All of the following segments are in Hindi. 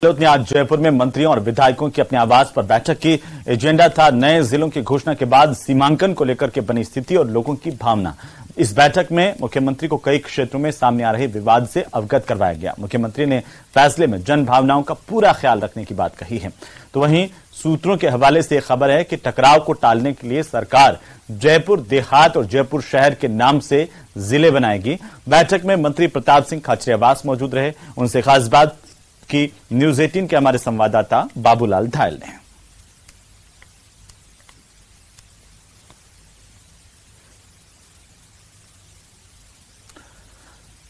गहलोत ने आज जयपुर में मंत्रियों और विधायकों की अपने आवास पर बैठक की। एजेंडा था नए जिलों की घोषणा के बाद सीमांकन को लेकर के बनी स्थिति और लोगों की भावना। इस बैठक में मुख्यमंत्री को कई क्षेत्रों में सामने आ रहे विवाद से अवगत करवाया गया। मुख्यमंत्री ने फैसले में जन भावनाओं का पूरा ख्याल रखने की बात कही है। तो वहीं सूत्रों के हवाले से खबर है कि टकराव को टालने के लिए सरकार जयपुर देहात और जयपुर शहर के नाम से जिले बनाएगी। बैठक में मंत्री प्रताप सिंह खाचरियावास मौजूद रहे। उनसे खास बात की न्यूज 18 के हमारे संवाददाता बाबूलाल धायल ने।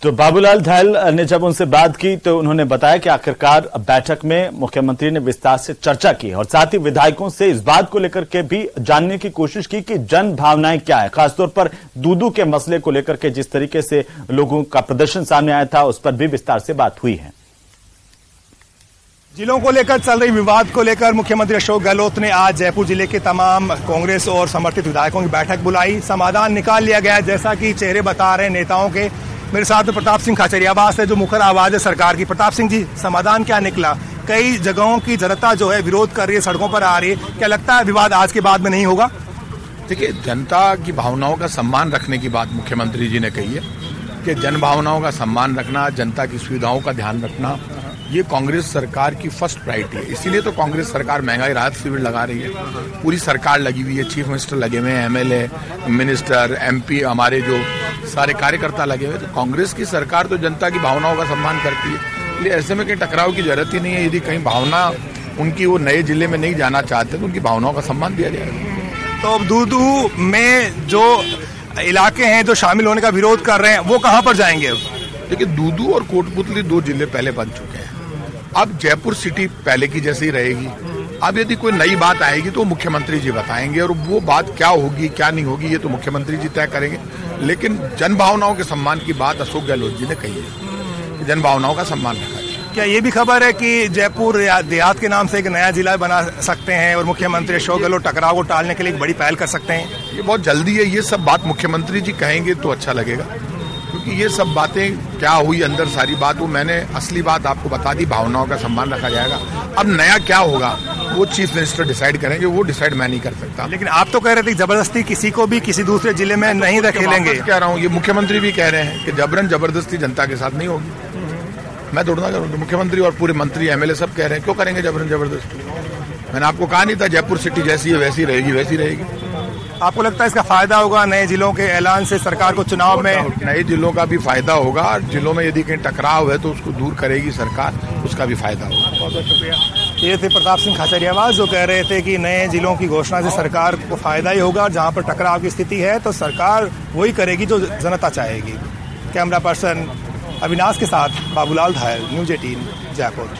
तो बाबूलाल धायल ने जब उनसे बात की तो उन्होंने बताया कि आखिरकार बैठक में मुख्यमंत्री ने विस्तार से चर्चा की और साथ ही विधायकों से इस बात को लेकर के भी जानने की कोशिश की कि जन भावनाएं क्या है। खासतौर पर दूधू के मसले को लेकर के जिस तरीके से लोगों का प्रदर्शन सामने आया था, उस पर भी विस्तार से बात हुई है। जिलों को लेकर चल रही विवाद को लेकर मुख्यमंत्री अशोक गहलोत ने आज जयपुर जिले के तमाम कांग्रेस और समर्थित विधायकों की बैठक बुलाई। समाधान निकाल लिया गया, जैसा कि चेहरे बता रहे हैं नेताओं के। मेरे साथ में प्रताप सिंह खाचरियावास है, जो मुखर आवाज है सरकार की। प्रताप सिंह जी, समाधान क्या निकला? कई जगहों की जनता जो है विरोध कर रही है, सड़कों पर आ रही है। क्या लगता है विवाद आज के बाद में नहीं होगा? देखिए, जनता की भावनाओं का सम्मान रखने की बात मुख्यमंत्री जी ने कही है कि जन भावनाओं का सम्मान रखना, जनता की सुविधाओं का ध्यान रखना, ये कांग्रेस सरकार की फर्स्ट प्रायोरिटी है। इसीलिए तो कांग्रेस सरकार महंगाई राहत शिविर लगा रही है। पूरी सरकार लगी हुई है, चीफ मिनिस्टर लगे हुए हैं, एमएलए, मिनिस्टर, एमपी, हमारे जो सारे कार्यकर्ता लगे हुए। तो कांग्रेस की सरकार तो जनता की भावनाओं का सम्मान करती है, इसलिए ऐसे में कहीं टकराव की जरूरत ही नहीं है। यदि कहीं भावना उनकी वो नए जिले में नहीं जाना चाहते तो उनकी भावनाओं का सम्मान दिया जाएगा। तो अब दूधू में जो इलाके हैं जो शामिल होने का विरोध कर रहे हैं, वो कहाँ पर जाएंगे? देखिए, दूधू और कोटपुतली दो जिले पहले बन चुके हैं। अब जयपुर सिटी पहले की जैसी ही रहेगी। अब यदि कोई नई बात आएगी तो मुख्यमंत्री जी बताएंगे, और वो बात क्या होगी क्या नहीं होगी ये तो मुख्यमंत्री जी तय करेंगे। लेकिन जन भावनाओं के सम्मान की बात अशोक गहलोत जी ने कही है, जन भावनाओं का सम्मान रखा जाए। क्या ये भी खबर है कि जयपुर देहात के नाम से एक नया जिला बना सकते हैं और मुख्यमंत्री अशोक गहलोत टकराव को टालने के लिए एक बड़ी पहल कर सकते हैं? ये बहुत जल्दी है। ये सब बात मुख्यमंत्री जी कहेंगे तो अच्छा लगेगा, क्योंकि ये सब बातें क्या हुई अंदर सारी बात, वो मैंने असली बात आपको बता दी। भावनाओं का सम्मान रखा जाएगा। अब नया क्या होगा वो चीफ मिनिस्टर डिसाइड करेंगे, वो डिसाइड मैं नहीं कर सकता। लेकिन आप तो कह रहे थे जबरदस्ती किसी को भी किसी दूसरे जिले में नहीं रखेंगे। कह रहा हूँ, ये मुख्यमंत्री भी कह रहे हैं कि जबरन जबरदस्ती जनता के साथ नहीं होगी। मैं दौड़ना करूँगा, मुख्यमंत्री और पूरे मंत्री एमएलए सब कह रहे हैं, क्यों करेंगे जबरन जबरदस्ती? मैंने आपको कहा नहीं था जयपुर सिटी जैसी है वैसी रहेगी, वैसी रहेगी। आपको लगता है इसका फायदा होगा नए जिलों के ऐलान से सरकार को चुनाव में? नए जिलों का भी फायदा होगा। जिलों में यदि कहीं टकराव है तो उसको दूर करेगी सरकार, उसका भी फायदा होगा। बहुत बहुत शुक्रिया। ये थे प्रताप सिंह खाचरियावास, जो कह रहे थे कि नए जिलों की घोषणा से सरकार को फायदा ही होगा। जहां पर टकराव की स्थिति है तो सरकार वही करेगी जो जनता चाहेगी। कैमरा पर्सन अविनाश के साथ बाबूलाल धायल, न्यूज 18 जयपुर।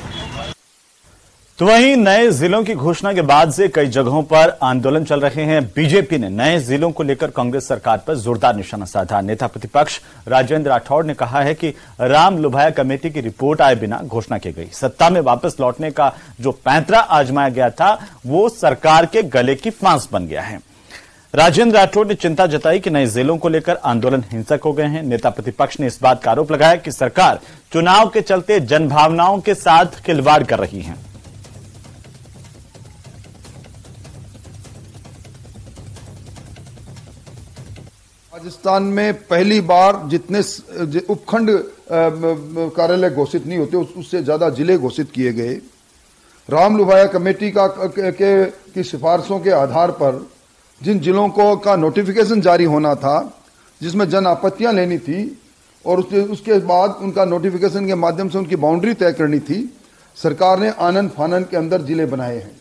तो वहीं नए जिलों की घोषणा के बाद से कई जगहों पर आंदोलन चल रहे हैं। बीजेपी ने नए जिलों को लेकर कांग्रेस सरकार पर जोरदार निशाना साधा। नेता प्रतिपक्ष राजेंद्र राठौड़ ने कहा है कि राम लुभाया कमेटी की रिपोर्ट आए बिना घोषणा की गई। सत्ता में वापस लौटने का जो पैंतरा आजमाया गया था वो सरकार के गले की फांस बन गया है। राजेंद्र राठौड़ ने चिंता जताई कि नए जिलों को लेकर आंदोलन हिंसक हो गए हैं। नेता प्रतिपक्ष ने इस बात का आरोप लगाया कि सरकार चुनाव के चलते जनभावनाओं के साथ खिलवाड़ कर रही है। राजस्थान में पहली बार जितने उपखंड कार्यालय घोषित नहीं होते उससे ज्यादा जिले घोषित किए गए। राम लुभाया कमेटी की सिफारिशों के आधार पर जिन जिलों का नोटिफिकेशन जारी होना था, जिसमें जन आपत्तियां लेनी थी और उसके बाद उनका नोटिफिकेशन के माध्यम से उनकी बाउंड्री तय करनी थी, सरकार ने आनन फानन के अंदर जिले बनाए हैं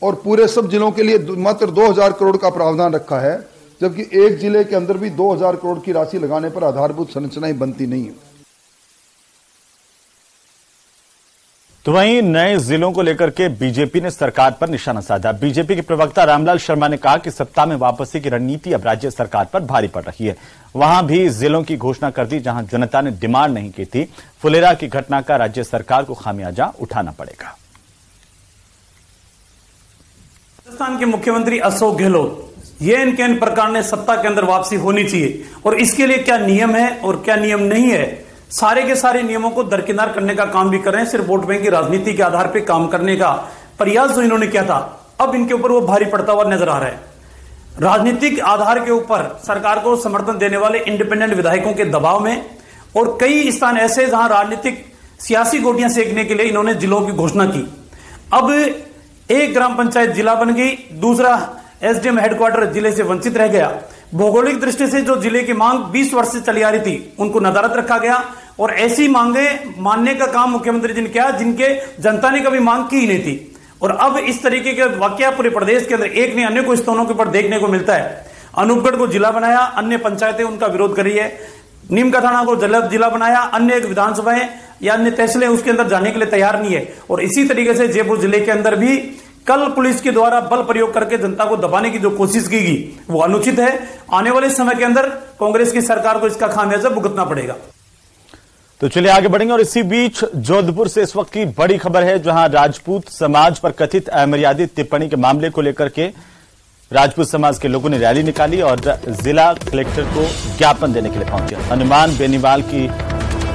और पूरे सब जिलों के लिए मात्र 2000 करोड़ का प्रावधान रखा है, जबकि एक जिले के अंदर भी 2000 करोड़ की राशि लगाने पर आधारभूत संरचनाएं बनती नहीं है। तो वहीं नए जिलों को लेकर के बीजेपी ने सरकार पर निशाना साधा। बीजेपी के प्रवक्ता रामलाल शर्मा ने कहा कि सत्ता में वापसी की रणनीति अब राज्य सरकार पर भारी पड़ रही है। वहां भी जिलों की घोषणा कर दी जहां जनता ने डिमांड नहीं की थी। फुलेरा की घटना का राज्य सरकार को खामियाजा उठाना पड़ेगा। राजस्थान के मुख्यमंत्री अशोक गहलोत, ये इनके इन प्रकार ने सत्ता के अंदर वापसी होनी चाहिए और इसके लिए क्या नियम है और क्या नियम नहीं है, सारे के सारे नियमों को दरकिनार करने का काम भी कर रहे हैं। सिर्फ वोट बैंक की राजनीति के आधार पर काम करने का प्रयास जो इन्होंने किया था, अब इनके ऊपर वो भारी पड़ता हुआ नजर आ रहा है। राजनीतिक आधार के ऊपर सरकार को समर्थन देने वाले इंडिपेंडेंट विधायकों के दबाव में और कई स्थान ऐसे जहां राजनीतिक सियासी गोटियां सेकने के लिए इन्होंने जिलों की घोषणा की। अब एक ग्राम पंचायत जिला बन गई, दूसरा एसडीएम हेडक्वार्टर जिले से वंचित रह गया। भौगोलिक दृष्टि से जो जिले की मांग 20 वर्ष से चली आ रही थी, उनको नदारद रखा गया और ऐसी मांगे मानने का काम मुख्यमंत्री जी ने किया जिनके जनता ने कभी मांग की ही नहीं थी। और अब इस तरीके के वाकया पूरे प्रदेश के अंदर एक नहीं अन्य स्थानों के ऊपर देखने को मिलता है। अनूपगढ़ को जिला बनाया, अन्य पंचायतें उनका विरोध कर रही है। नीम का थाना को जिला बनाया, अन्य विधानसभाएं या अन्य तहसीलें उसके अंदर जाने के लिए तैयार नहीं है। और इसी तरीके से जयपुर जिले के अंदर भी कल पुलिस के द्वारा बल प्रयोग करके जनता को दबाने की जो कोशिश की गई वो अनुचित है। आने वाले समय के अंदर कांग्रेस की सरकार को इसका खामियाजा भुगतना पड़ेगा। तो चलिए आगे बढ़ेंगे और इसी बीच जोधपुर से इस वक्त की बड़ी खबर है, जहां राजपूत समाज पर कथित अमर्यादित टिप्पणी के मामले को लेकर के राजपूत समाज के लोगों ने रैली निकाली और जिला कलेक्टर को ज्ञापन देने के लिए पहुंचे। हनुमान बेनीवाल की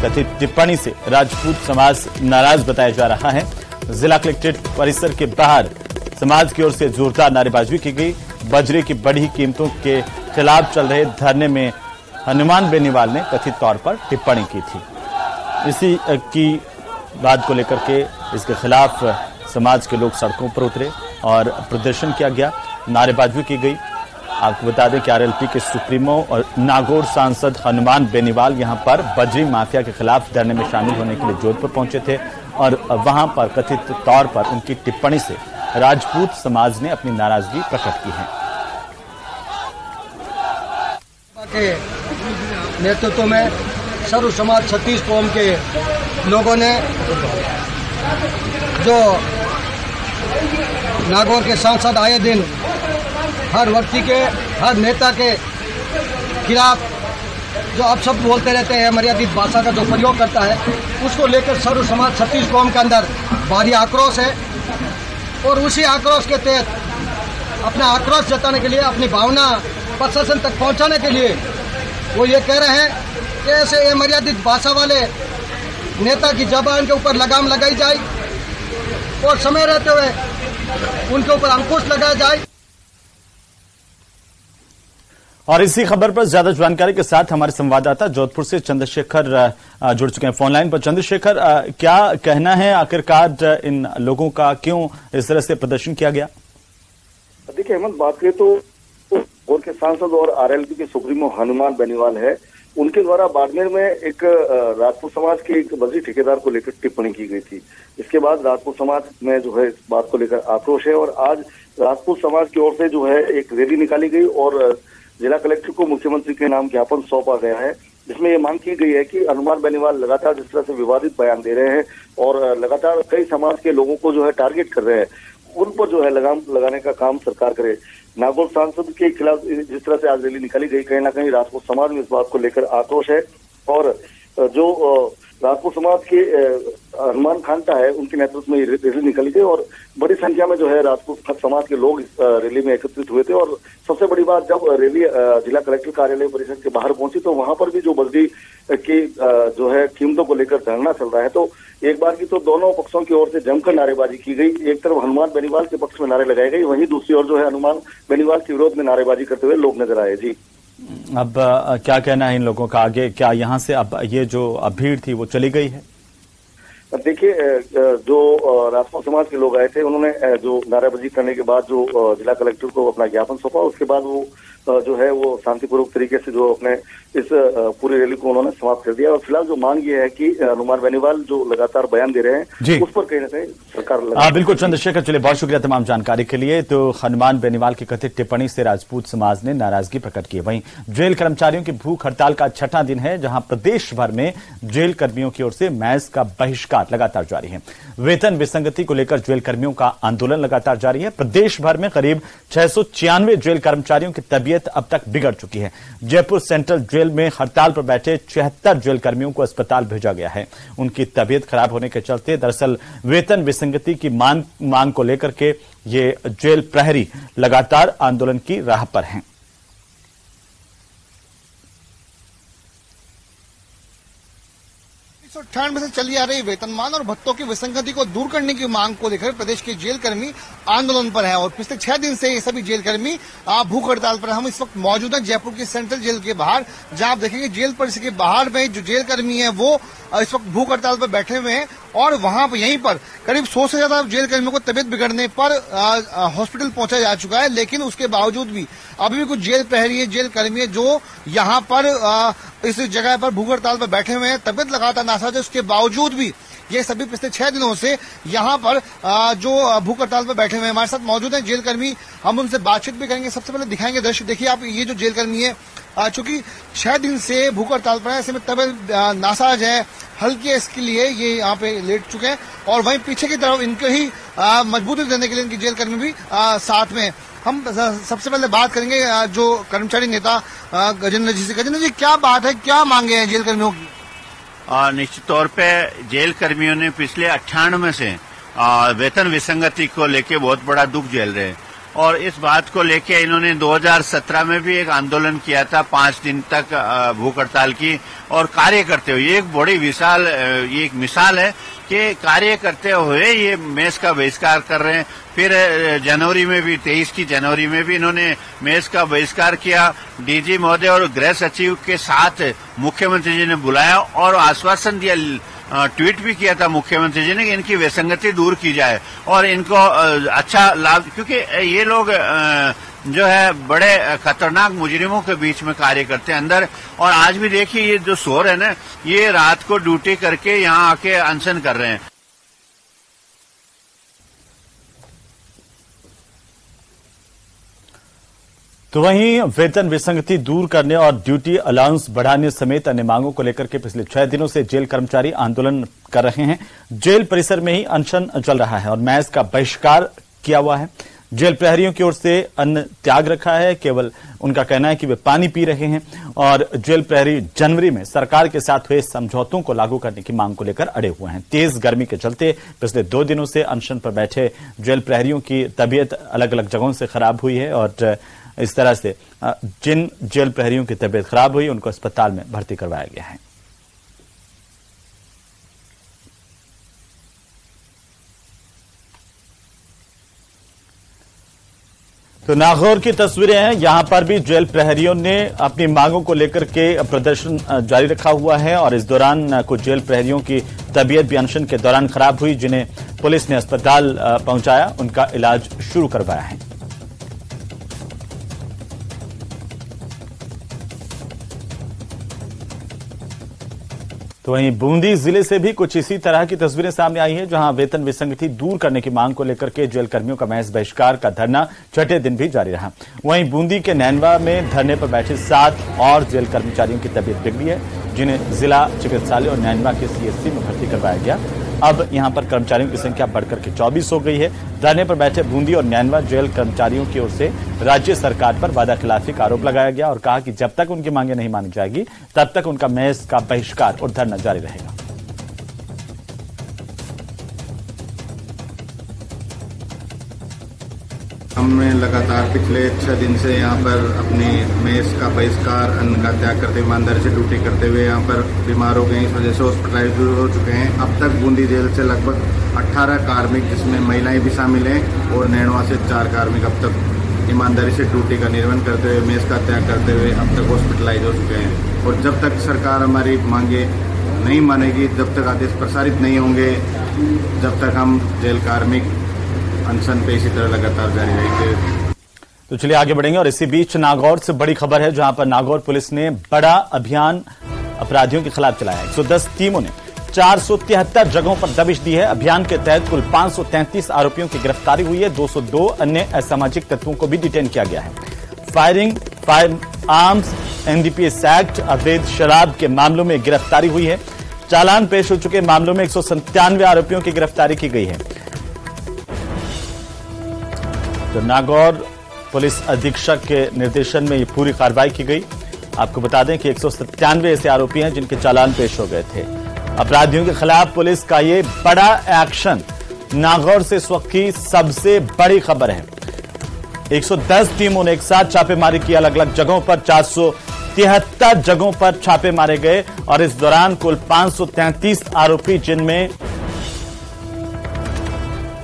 कथित टिप्पणी से राजपूत समाज नाराज बताया जा रहा है। जिला कलेक्ट्रेट परिसर के बाहर समाज की ओर से जोरदार नारेबाजी की गई। बजरे की बढ़ी कीमतों के खिलाफ चल रहे धरने में हनुमान बेनीवाल ने कथित तौर पर टिप्पणी की थी। इसी की बात को लेकर के इसके खिलाफ समाज के लोग सड़कों पर उतरे और प्रदर्शन किया गया, नारेबाजी की गई। आपको बता दें कि आरएलपी के सुप्रीमो और नागौर सांसद हनुमान बेनीवाल यहां पर बजरी माफिया के खिलाफ धरने में शामिल होने के लिए जोधपुर पहुंचे थे और वहां पर कथित तौर पर उनकी टिप्पणी से राजपूत समाज ने अपनी नाराजगी प्रकट की है। नेतृत्व में सर्व समाज 36 कौम के लोगों ने जो नागौर के सांसद आए दिन हर व्यक्ति के, हर नेता के खिलाफ जो अपशब्द बोलते रहते हैं, मर्यादित भाषा का जो प्रयोग करता है, उसको लेकर सर्व समाज 36 कौम के अंदर भारी आक्रोश है। और उसी आक्रोश के तहत अपना आक्रोश जताने के लिए, अपनी भावना प्रशासन तक पहुंचाने के लिए वो ये कह रहे हैं कि ऐसे मर्यादित भाषा वाले नेता की जबान के ऊपर लगाम लगाई जाए और समय रहते हुए उनके ऊपर अंकुश लगाया जाए। और इसी खबर पर ज्यादा जानकारी के साथ हमारे संवाददाता जोधपुर से चंद्रशेखर जुड़ चुके हैं फोन लाइन पर। चंद्रशेखर, क्या कहना है आखिरकार इन लोगों का, क्यों इस तरह से प्रदर्शन किया गया? देखिए हेमंत, बात करें तो और के सांसद और आरएलपी के सुप्रीमो हनुमान बेनीवाल है, उनके द्वारा बाड़मेर में एक राजपूत समाज के एक बजरी ठेकेदार को लेकर टिप्पणी की गई थी। इसके बाद राजपूत समाज में जो है इस बात को लेकर आक्रोश है और आज राजपूत समाज की ओर से जो है एक रैली निकाली गई और जिला कलेक्टर को मुख्यमंत्री के नाम ज्ञापन सौंपा गया है, जिसमें ये मांग की गई है कि हनुमान बेनीवाल लगातार जिस तरह से विवादित बयान दे रहे हैं और लगातार कई समाज के लोगों को जो है टारगेट कर रहे हैं, उन पर जो है लगाम लगाने का काम सरकार करे। नागौर सांसद के खिलाफ जिस तरह से आज रैली निकाली गई, कहीं ना कहीं राजपूत समाज में इस बात को लेकर आक्रोश है और जो राजपूत समाज के हनुमान खांटा है, उनके नेतृत्व में रैली निकाली गई और बड़ी संख्या में जो है राजपूत समाज के लोग इस रैली में एकत्रित हुए थे। और सबसे बड़ी बात, जब रैली जिला कलेक्टर कार्यालय परिसर के बाहर पहुंची तो वहां पर भी जो बजरी की जो है कीमतों को लेकर धरना चल रहा है, तो एक बार की तो दोनों पक्षों की ओर से जमकर नारेबाजी की गई। एक तरफ हनुमान बेनीवाल के पक्ष में नारे लगाए गए, वहीं दूसरी ओर जो है हनुमान बेनीवाल के विरोध में नारेबाजी करते हुए लोग नजर आए। जी, अब क्या कहना है इन लोगों का आगे? क्या यहाँ से अब ये जो भीड़ थी वो चली गई है? देखिए, जो राजपूत समाज के लोग आए थे, उन्होंने जो नारेबाजी करने के बाद जो जिला कलेक्टर को अपना ज्ञापन सौंपा, उसके बाद वो जो है वो शांतिपूर्वक तरीके से जो अपने इस पूरी रैली को उन्होंने समाप्त कर दिया। और फिलहाल जो मांग ये है कि हनुमान बेनीवाल जो लगातार बयान दे रहे हैं, उस पर कहीं ना कहीं सरकार बिल्कुल। चंद्रशेखर, चलिए बहुत शुक्रिया तमाम जानकारी के लिए। तो हनुमान बेनीवाल की कथित टिप्पणी से राजपूत समाज ने नाराजगी प्रकट की। वहीं जेल कर्मचारियों की भूख हड़ताल का छठा दिन है, जहां प्रदेश भर में जेल कर्मियों की ओर से महज का बहिष्कार लगातार जारी है। वेतन विसंगति को लेकर जेल कर्मियों का आंदोलन लगातार जारी है। प्रदेश भर में करीब 696 जेल कर्मचारियों की तबीयत अब तक बिगड़ चुकी है। जयपुर सेंट्रल जेल में हड़ताल पर बैठे 76 जेल कर्मियों को अस्पताल भेजा गया है। उनकी तबीयत खराब होने के चलते दरअसल वेतन विसंगति की मांग को लेकर के ये जेल प्रहरी लगातार आंदोलन की राह पर हैं। 1998 से चली आ रही वेतनमान और भत्तों की विसंगति को दूर करने की मांग को लेकर प्रदेश के जेल कर्मी आंदोलन पर हैं और पिछले 6 दिन से ये सभी जेल कर्मी भूख हड़ताल पर। हम इस वक्त मौजूद हैं जयपुर की सेंट्रल जेल के बाहर, जहां आप देखेंगे जेल परिसर के बाहर में जो जेल कर्मी है वो इस वक्त भूख हड़ताल पर बैठे हुए हैं और वहां पर यहीं पर करीब 100 से ज्यादा जेल कर्मियों को तबियत बिगड़ने पर हॉस्पिटल पहुंचा जा चुका है। लेकिन उसके बावजूद भी अभी भी कुछ जेल प्रहरी है, जेल कर्मी है जो यहाँ पर इस जगह पर भूख हड़ताल पर बैठे हुए हैं। तबियत लगातार नासाज है, उसके बावजूद भी ये सभी पिछले 6 दिनों से यहाँ पर जो भूख हड़ताल पर बैठे हुए हैं। हमारे साथ मौजूद हैं जेल कर्मी, हम उनसे बातचीत भी करेंगे। सबसे पहले दिखाएंगे दर्शक, देखिए आप, ये जो जेल कर्मी है चूंकि 6 दिन से भूख हड़ताल पर है, ऐसे में तबियत नासाज है, हल्की है, इसके लिए ये यहाँ पे लेट चुके हैं और वहीं पीछे की तरफ इनको ही मजबूती देने के लिए इनकी जेल कर्मी भी साथ में। हम सबसे पहले बात करेंगे जो कर्मचारी नेता गजेंद्र जी से। गजेंद्र जी, क्या बात है, क्या मांगे हैं जेल कर्मियों की? निश्चित तौर पे जेल कर्मियों ने पिछले 98 से वेतन विसंगति को लेके बहुत बड़ा दुख झेल रहे हैं और इस बात को लेके इन्होंने 2017 में भी एक आंदोलन किया था 5 दिन तक भूख हड़ताल की और कार्य करते हुए। ये एक बड़ी विशाल, ये एक मिसाल है कि कार्य करते हुए ये मेस का बहिष्कार कर रहे हैं। फिर जनवरी में भी 23 की जनवरी में भी इन्होंने मेस का बहिष्कार किया। डीजी महोदय और गृह सचिव के साथ मुख्यमंत्री जी ने बुलाया और आश्वासन दिया, ट्वीट भी किया था मुख्यमंत्री जी ने कि इनकी विसंगति दूर की जाए और इनको अच्छा लाभ, क्योंकि ये लोग जो है बड़े खतरनाक मुजरिमों के बीच में कार्य करते हैं अंदर। और आज भी देखिए ये जो शोर है ना, ये रात को ड्यूटी करके यहाँ आके अनशन कर रहे हैं। तो वहीं वेतन विसंगति दूर करने और ड्यूटी अलाउंस बढ़ाने समेत अन्य मांगों को लेकर के पिछले 6 दिनों से जेल कर्मचारी आंदोलन कर रहे हैं। जेल परिसर में ही अनशन चल रहा है और मैच का बहिष्कार किया हुआ है। जेल प्रहरियों की ओर से अन्न त्याग रखा है, केवल उनका कहना है कि वे पानी पी रहे हैं और जेल प्रहरी जनवरी में सरकार के साथ हुए समझौतों को लागू करने की मांग को लेकर अड़े हुए हैं। तेज गर्मी के चलते पिछले 2 दिनों से अनशन पर बैठे जेल प्रहरियों की तबीयत अलग अलग जगहों से खराब हुई है और इस तरह से जिन जेल प्रहरियों की तबीयत खराब हुई उनको अस्पताल में भर्ती करवाया गया है। तो नागौर की तस्वीरें हैं, यहां पर भी जेल प्रहरियों ने अपनी मांगों को लेकर के प्रदर्शन जारी रखा हुआ है और इस दौरान कुछ जेल प्रहरियों की तबीयत भी अनशन के दौरान खराब हुई, जिन्हें पुलिस ने अस्पताल पहुंचाया, उनका इलाज शुरू करवाया है। तो वहीं बूंदी जिले से भी कुछ इसी तरह की तस्वीरें सामने आई हैं, जहां वेतन विसंगति दूर करने की मांग को लेकर के जेल कर्मियों का महज बहिष्कार का धरना 6ठे दिन भी जारी रहा। वहीं बूंदी के नैनवा में धरने पर बैठे 7 और जेल कर्मचारियों की तबीयत बिगड़ी है, जिन्हें जिला चिकित्सालय और नैनवा के सीएचसी में भर्ती करवाया गया। अब यहां पर कर्मचारियों की संख्या बढ़कर के 24 हो गई है। धरने पर बैठे बूंदी और नैनवा जेल कर्मचारियों की ओर से राज्य सरकार पर वादाखिलाफी का आरोप लगाया गया और कहा कि जब तक उनकी मांगे नहीं मानी जाएगी तब तक उनका महज का बहिष्कार और धरना जारी रहेगा। हमने लगातार पिछले 6 दिन से यहाँ पर अपनी मेस का बहिष्कार, अन्न का त्याग करते हुए, ईमानदारी से ड्यूटी करते हुए यहाँ पर बीमार हो गए, इस वजह से हॉस्पिटलाइज हो चुके हैं। अब तक बूंदी जेल से लगभग 18 कार्मिक, जिसमें महिलाएं भी शामिल हैं, और नैनवा से 4 कार्मिक अब तक ईमानदारी से ड्यूटी का निर्वहन करते हुए, मेस का त्याग करते हुए अब तक हॉस्पिटलाइज हो चुके हैं। और जब तक सरकार हमारी मांगे नहीं मानेगी, जब तक आदेश प्रसारित नहीं होंगे, जब तक हम जेल कार्मिक अनशन पे इसी तरह लगातार जारी रहेंगे। तो चलिए आगे बढ़ेंगे और इसी बीच नागौर से बड़ी खबर है, जहां पर नागौर पुलिस ने बड़ा अभियान अपराधियों के खिलाफ चलाया। 110 टीमों ने 473 जगहों पर दबिश दी है। अभियान के तहत कुल 533 आरोपियों की गिरफ्तारी हुई है। 202 अन्य असामाजिक तत्वों को भी डिटेन किया गया है। फायर आर्म्स, एनडीपीएस एक्ट, अवैध शराब के मामलों में गिरफ्तारी हुई है। चालान पेश हो चुके मामलों में 197 आरोपियों की गिरफ्तारी की गई है। तो नागौर पुलिस अधीक्षक के निर्देशन में ये पूरी कार्रवाई की गई। आपको बता दें कि 197 ऐसे आरोपी हैं जिनके चालान पेश हो गए थे। अपराधियों के खिलाफ पुलिस का ये बड़ा एक्शन नागौर से इस वक्त की सबसे बड़ी खबर है। 110 टीमों ने एक साथ छापेमारी की अलग अलग जगहों पर। 73 जगहों पर छापे मारे गए और इस दौरान कुल 533 आरोपी, जिनमें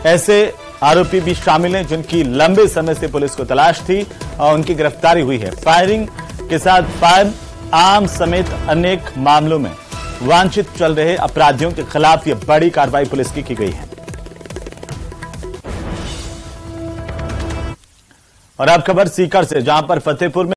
ऐसे आरोपी भी शामिल हैं जिनकी लंबे समय से पुलिस को तलाश थी और उनकी गिरफ्तारी हुई है। फायरिंग के साथ फायर आर्म समेत अनेक मामलों में वांछित चल रहे अपराधियों के खिलाफ यह बड़ी कार्रवाई पुलिस की गई है। और अब खबर सीकर से, जहां पर फतेहपुर में